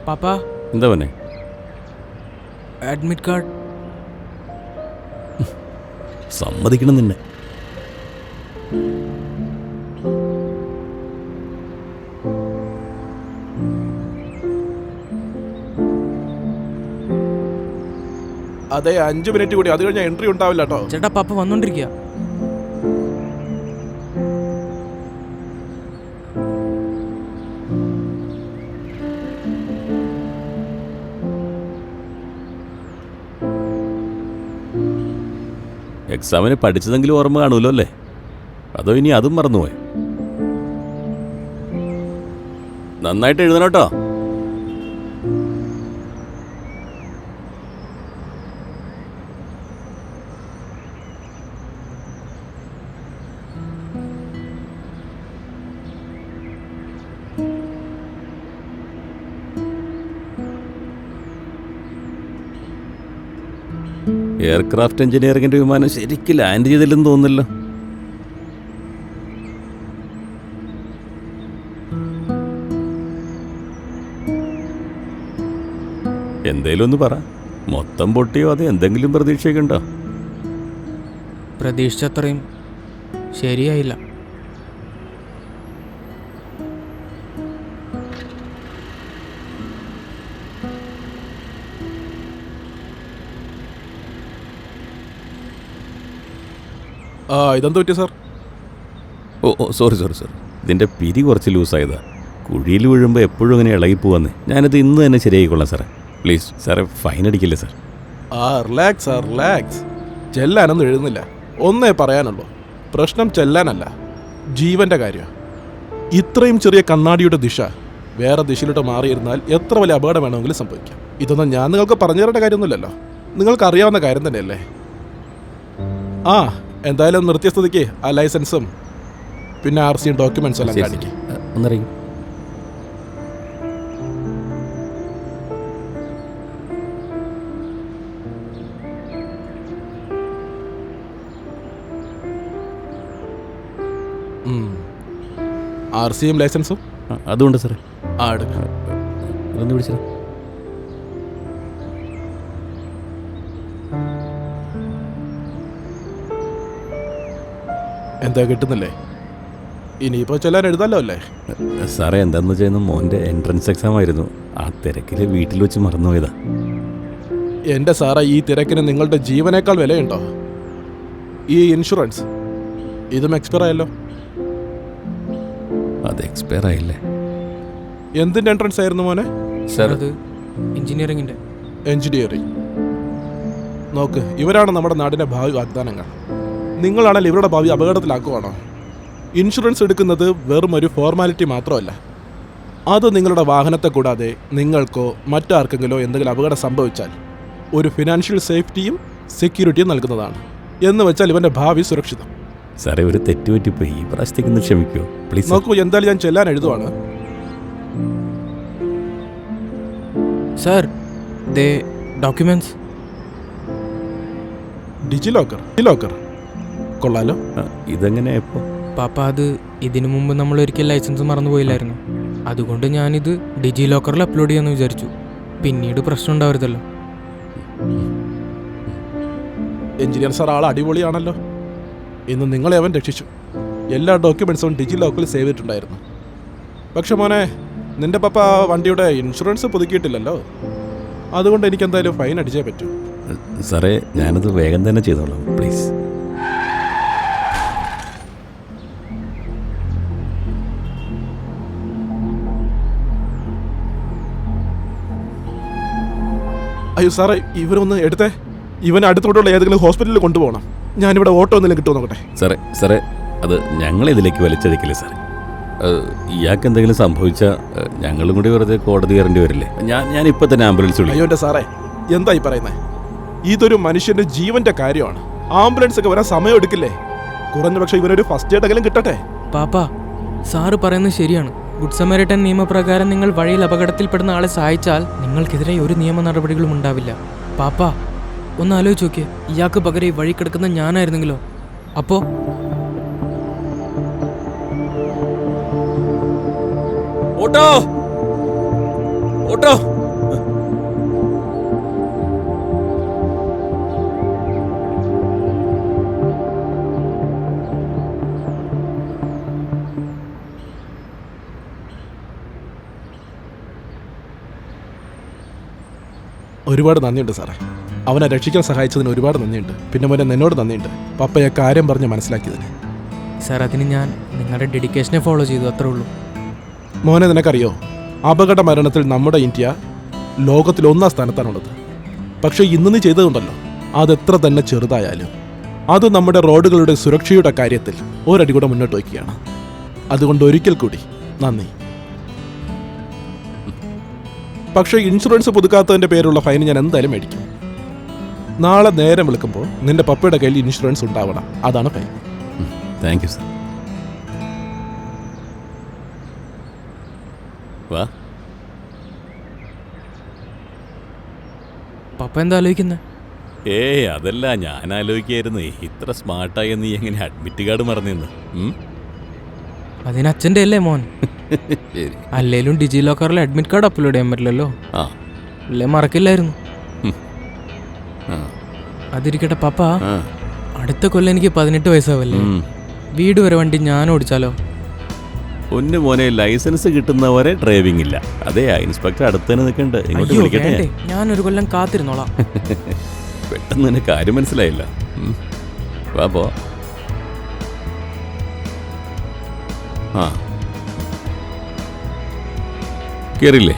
പാപ്പ എന്താ പറഞ്ഞേ? Admit card. സമ്മതിക്കണം നിന്നെ. അതെ, 5 മിനിറ്റ് കൂടി, അത് കഴിഞ്ഞാൽ എൻട്രി ഉണ്ടാവില്ല കേട്ടോ. ചേട്ടാ പാപ്പ വന്നോണ്ടിരിക്കുക. എക്സാമിന് പഠിച്ചതെങ്കിലും ഓർമ്മ കാണുമല്ലോ അല്ലേ? അതോ ഇനി അതും മറന്നുപോയി? നന്നായിട്ട് എഴുതണം കേട്ടോ. എയർക്രാഫ്റ്റ് എഞ്ചിനീയറിംഗിന്റെ വിമാനം ശരിക്കും ലാൻഡ് ചെയ്തില്ലെന്ന് തോന്നുന്നല്ലോ. എന്തേലും ഒന്ന് പറ. മൊത്തം പൊട്ടിയോ അത് എന്തെങ്കിലും പ്രതീക്ഷയൊക്കെയുണ്ടോ? പ്രതീക്ഷിച്ചത്രയും ശരിയായില്ല. ഇതെന്ത് പറ്റി സാർ? ഓ സോറി. ഇതിൻ്റെ പിരി കുറച്ച് ലൂസായതാ. കുഴിയിൽ വീഴുമ്പോൾ എപ്പോഴും അങ്ങനെ ഇളകി പോവാന്ന്. ഞാനത് ഇന്ന് തന്നെ ശരിയായിക്കൊള്ളാം സാറേ. പ്ലീസ് സാറേ, ഫൈൻ അടിക്കില്ലേ സാർ? റിലാക്സ്. ചെല്ലാനൊന്നും എഴുതുന്നില്ല. ഒന്നേ പറയാനുള്ളൂ, പ്രശ്നം ചെല്ലാനല്ല, ജീവന്റെ കാര്യം. ഇത്രയും ചെറിയ കണ്ണാടിയുടെ ദിശ വേറെ ദിശയിലോട്ട് മാറിയിരുന്നാൽ എത്ര വലിയ അപകടം വേണമെങ്കിലും സംഭവിക്കാം. ഇതൊന്നും ഞാൻ നിങ്ങൾക്ക് പറഞ്ഞു തരേണ്ട കാര്യമൊന്നുമില്ലല്ലോ, നിങ്ങൾക്ക് അറിയാവുന്ന കാര്യം തന്നെയല്ലേ. എന്തായാലും നിർത്തിയ സ്ഥിതിക്ക് ആ ലൈസൻസും പിന്നെ RC ഡോക്യുമെന്റ്സ് എല്ലാം കാണിക്കും. ഒന്നറിയും. RCയും ലൈസൻസും അതുകൊണ്ട് സാറേ. അതൊന്ന് വിളിച്ചോ. എന്താ കിട്ടുന്നില്ലേ? ഇനിയിപ്പോൾ ചെല്ലാൻ എഴുതാമല്ലോ അല്ലേ? സാറേ, എന്താണെന്ന് ചെയ്യുന്ന മോൻ്റെ എൻട്രൻസ് എക്സാം ആയിരുന്നു. ആ തിരക്കിൽ വീട്ടിൽ വെച്ച് മറന്നുപോയതാ. എൻ്റെ സാറേ, ഈ തിരക്കിന് നിങ്ങളുടെ ജീവനേക്കാൾ വിലയുണ്ടോ? ഈ ഇൻഷുറൻസ് ഇതും എക്സ്പയർ ആയല്ലോ. അത് എക്സ്പയർ ആയില്ലേ? എന്തിൻ്റെ എൻട്രൻസ് ആയിരുന്നു മോനെ? സാർ, അത് എഞ്ചിനീയറിംഗിൻ്റെ. എഞ്ചിനീയറിംഗ്. നോക്ക്, ഇവരാണ് നമ്മുടെ നാടിൻ്റെ ഭാവി വാഗ്ദാനങ്ങൾ. നിങ്ങളാണെങ്കിൽ ഇവരുടെ ഭാവി അപകടത്തിലാക്കുവാണോ? ഇൻഷുറൻസ് എടുക്കുന്നത് വെറും ഒരു ഫോർമാലിറ്റി മാത്രമല്ല, അത് നിങ്ങളുടെ വാഹനത്തെ കൂടാതെ നിങ്ങൾക്കോ മറ്റാർക്കെങ്കിലോ എന്തെങ്കിലും അപകടം സംഭവിച്ചാൽ ഒരു ഫിനാൻഷ്യൽ സേഫ്റ്റിയും സെക്യൂരിറ്റിയും നൽകുന്നതാണ്. എന്ന് വെച്ചാൽ ഇവൻ്റെ ഭാവി സുരക്ഷിതം. സാറേ, ഒരു തെറ്റ് പറ്റിപ്പോയി. ഈ പ്രാവശ്യത്തേക്ക് ക്ഷമിക്കുമോ പ്ലീസ്? നോക്കൂ, എന്തായാലും ഞാൻ ചെല്ലാൻ എഴുതുവാണ്. Sir, documents. ഡിജിലോക്കർ കൊള്ളാലോ. ഇതെങ്ങനെ എപ്പോ? പാപ്പ, അത് ഇതിനു മുമ്പ് നമ്മൾ ഒരിക്കൽ ലൈസൻസ് മറന്നുപോയില്ലായിരുന്നു. അതുകൊണ്ട് ഞാനിത് ഡിജി ലോക്കറിൽ അപ്ലോഡ് ചെയ്യാമെന്ന് വിചാരിച്ചു. പിന്നീട് പ്രശ്നം ഉണ്ടാവരുതല്ലോ. എഞ്ചിനീയർ സാർ ആൾ അടിപൊളിയാണല്ലോ. ഇന്ന് നിങ്ങളെ അവൻ രക്ഷിച്ചു. എല്ലാ ഡോക്യുമെന്റ്സും ഡിജി ലോക്കറിൽ സേവ് ചെയ്തിട്ടുണ്ടായിരുന്നു. പക്ഷെ മോനെ, നിന്റെ പപ്പ വണ്ടിയുടെ ഇൻഷുറൻസ് പുതുക്കിയിട്ടില്ലല്ലോ. അതുകൊണ്ട് എനിക്ക് എന്തായാലും ഫൈൻ അടിച്ചേ പറ്റൂ. സാറേ, ഞാനത് വേഗം തന്നെ ചെയ്തോളാം പ്ലീസ്. അയ്യോ സാറേ, ഇവരൊന്ന് എടുത്തേ. ഇവനെ അടുത്തോട്ടുള്ള ഏതെങ്കിലും ഹോസ്പിറ്റലിൽ കൊണ്ടുപോകണം. ഞാനിവിടെ ഓട്ടോ എന്തെങ്കിലും കിട്ടുമോ നോക്കട്ടെ. സാറേ, അത് ഞങ്ങളിതിലേക്ക് വലിച്ചടിക്കില്ലേ സാറേ. ഇയാൾക്ക് എന്തെങ്കിലും സംഭവിച്ചാൽ ഞങ്ങളും കൂടി വെറുതെ കോടതി കയറേണ്ടി വരില്ലേ? ഞാൻ ഇപ്പം തന്നെ ആംബുലൻസ് വിളിക്കും. അയ്യോ എൻ്റെ സാറേ, എന്തായി പറയുന്നത്? ഇതൊരു മനുഷ്യന്റെ ജീവന്റെ കാര്യമാണ്. ആംബുലൻസ് ഒക്കെ വരാൻ സമയം എടുക്കില്ലേ? കുറഞ്ഞ പക്ഷേ ഇവനൊരു ഫസ്റ്റ് എയ്ഡ് എങ്കിലും കിട്ടട്ടെ. പാപ്പ, സാറ് പറയുന്നത് ശരിയാണ്. ഗുഡ് സമരിറ്റൻ നിയമപ്രകാരം നിങ്ങൾ വഴിയിൽ അപകടത്തിൽപ്പെടുന്ന ആളെ സഹായിച്ചാൽ നിങ്ങൾക്കെതിരെ ഒരു നിയമ നടപടികളും ഉണ്ടാവില്ല. പാപ്പ, ഒന്ന് ആലോചിച്ച് നോക്കിയേ. ഇയാൾക്ക് പകരം ഈ വഴി കിടക്കുന്ന ഞാനായിരുന്നെങ്കിലോ? അപ്പോ ഓട്ടോ ഒരുപാട് നന്ദിയുണ്ട് സാറേ. അവനെ രക്ഷിക്കാൻ സഹായിച്ചതിന് ഒരുപാട് നന്ദിയുണ്ട്. പിന്നെ മോനെ നിന്നോട് നന്ദിയുണ്ട്, പപ്പയെ കാര്യം പറഞ്ഞ് മനസ്സിലാക്കിയതിന്. സാർ അതിന് ഞാൻ നിങ്ങളുടെ ഡെഡിക്കേഷനെ ഫോളോ ചെയ്തു, അത്രേ ഉള്ളൂ. മോനെ നിനക്കറിയോ, അപകട മരണത്തിൽ നമ്മുടെ ഇന്ത്യ ലോകത്തിൽ 1-ാം സ്ഥാനത്താണുള്ളത്. പക്ഷേ ഇന്ന് നീ ചെയ്തതുണ്ടല്ലോ, അതെത്ര തന്നെ ചെറുതായാലും അത് നമ്മുടെ റോഡുകളുടെ സുരക്ഷയുടെ കാര്യത്തിൽ ഒരടി കൂടെ മുന്നോട്ട് വയ്ക്കുകയാണ്. അതുകൊണ്ട് ഒരിക്കൽ കൂടി നന്ദി. പക്ഷേ ഇൻഷുറൻസ് പുതുക്കാത്തതിൻ്റെ പേരുള്ള ഫൈൻ ഞാൻ എന്തായാലും മേടിക്കും. നാളെ നേരം വിളിക്കുമ്പോൾ നിന്റെ പപ്പയുടെ കയ്യിൽ ഇൻഷുറൻസ് ഉണ്ടാവണം, അതാണ് ഫൈൻ. Thank you sir. വാ. പപ്പ എന്താ ആലോചിക്കുന്നത്? ഏയ് അതല്ല, ഞാൻ ആലോചിക്കായിരുന്നു ഇത്ര സ്മാർട്ടായി നീ എങ്ങനെ അഡ്മിറ്റ് കാർഡ് മറന്നിന്ന്. അതിന് അച്ഛൻ്റെ അല്ലേ മോൻ? ശരി. അല്ലേലും ഡിജി ലോക്കറിൽ അഡ്മിറ്റ് കാർഡ് അപ്ലോഡ് ചെയ്യാൻ പറ്റില്ലല്ലോ. ആ അല്ലേ മറക്കില്ലായിരുന്നു. ആ അതിരിക്കട്ടെ പപ്പ, ആ. അടുത്ത കൊല്ലം എനിക്ക് 18 വയസ്സാവല്ലേ? വീട് വരെ വണ്ടി ഞാൻ ഓടിച്ചാലോ? ഒന്ന് മോനെ, ലൈസൻസ് കിട്ടുന്നവരെ ഡ്രൈവിംഗ് ഇല്ല. അതെ, ഇൻസ്പെക്ടർ അടുത്ത് തന്നെ നിൽക്കണ്ട്. ഇങ്ങോട്ട് അയ്യോ വിളിക്കട്ടെ. വേണ്ടേ, ഞാനൊരു കൊല്ലം കാത്തിരുന്നോളാം. പെട്ടെന്ന് തന്നെ കാര്യം മനസ്സിലായില്ല. വാ പോ. ആ കേറില്ലേ?